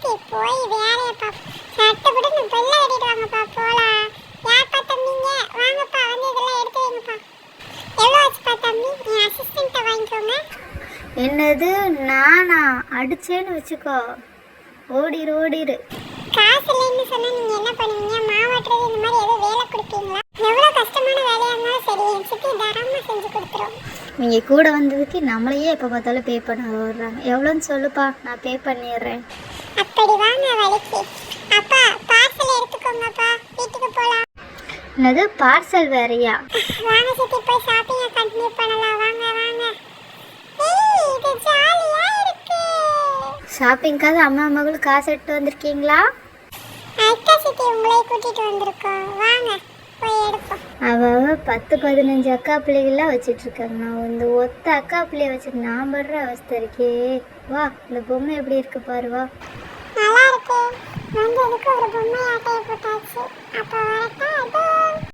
சித்தி போய் வேலையை சட்டப்பட்டு பெல்ல கட்டிட்டு வாங்கப்பா போலாம். யார்ப்பா தம்பிங்க வாங்கப்பா வந்து இதெல்லாம் எடுத்து வைங்கப்பா. எவ்வளோ ஆச்சுப்பா தம்பி? என் அசிஸ்டண்ட்டை வாங்கிக்கோங்க. என்னது நானா அடிச்சேன்னு வச்சுக்கோ, ஓடிரு ஓடிரு. காசு இல்லைன்னு சொன்னா நீங்க என்ன பண்ணுவீங்க? மாவாட்டுறது இந்த மாதிரி ஏதோ வேலை கொடுப்பீங்களா? எவ்வளோ கஷ்டமான வேலையா இருந்தாலும் சரி என் சித்தி தாராளமாக செஞ்சு கொடுத்துரும். நீங்கள் கூட வந்ததுக்கு நம்மளையே எப்போ பார்த்தாலும் பே பண்ண வர்றாங்க. எவ்வளோன்னு சொல்லுப்பா, நான் பே பண்ணிடுறேன். அப்படி வாங்க வலிக்கு. அப்பா பார்சல் எடுத்துக்கோங்கப்பா, வீட்டுக்கு போகலாம். என்னது பார்சல் வேறையா? வாங்க சித்தி போய் ஷாப்பிங்கை கண்டினியூ பண்ணலாம். வாங்க வாங்க. ஏய் இது ஜாலியா இருக்கு. ஷாப்பிங்காவது அம்மா மகளும் காசு எடுத்து வந்திருக்கீங்களா? அக்கா சித்தி உங்களை கூட்டிட்டு வந்திருக்கோம். வாங்க போய் எடுப்போம். அவ 10-15 அக்கா பிள்ளைகள்லாம் வச்சிட்ருக்காங்க. நான் வந்து ஒத்த அக்கா பிள்ளைய வச்சுட்டு நான் படுற அவஸ்தை இருக்கே. வா இந்த பொம்மை எப்படி இருக்கு பாரு. வா நல்லா இருக்கு. வந்ததுக்கு ஒரு பொம்மை ஆட்டையை போட்டாச்சு. அப்போ வரட்டா?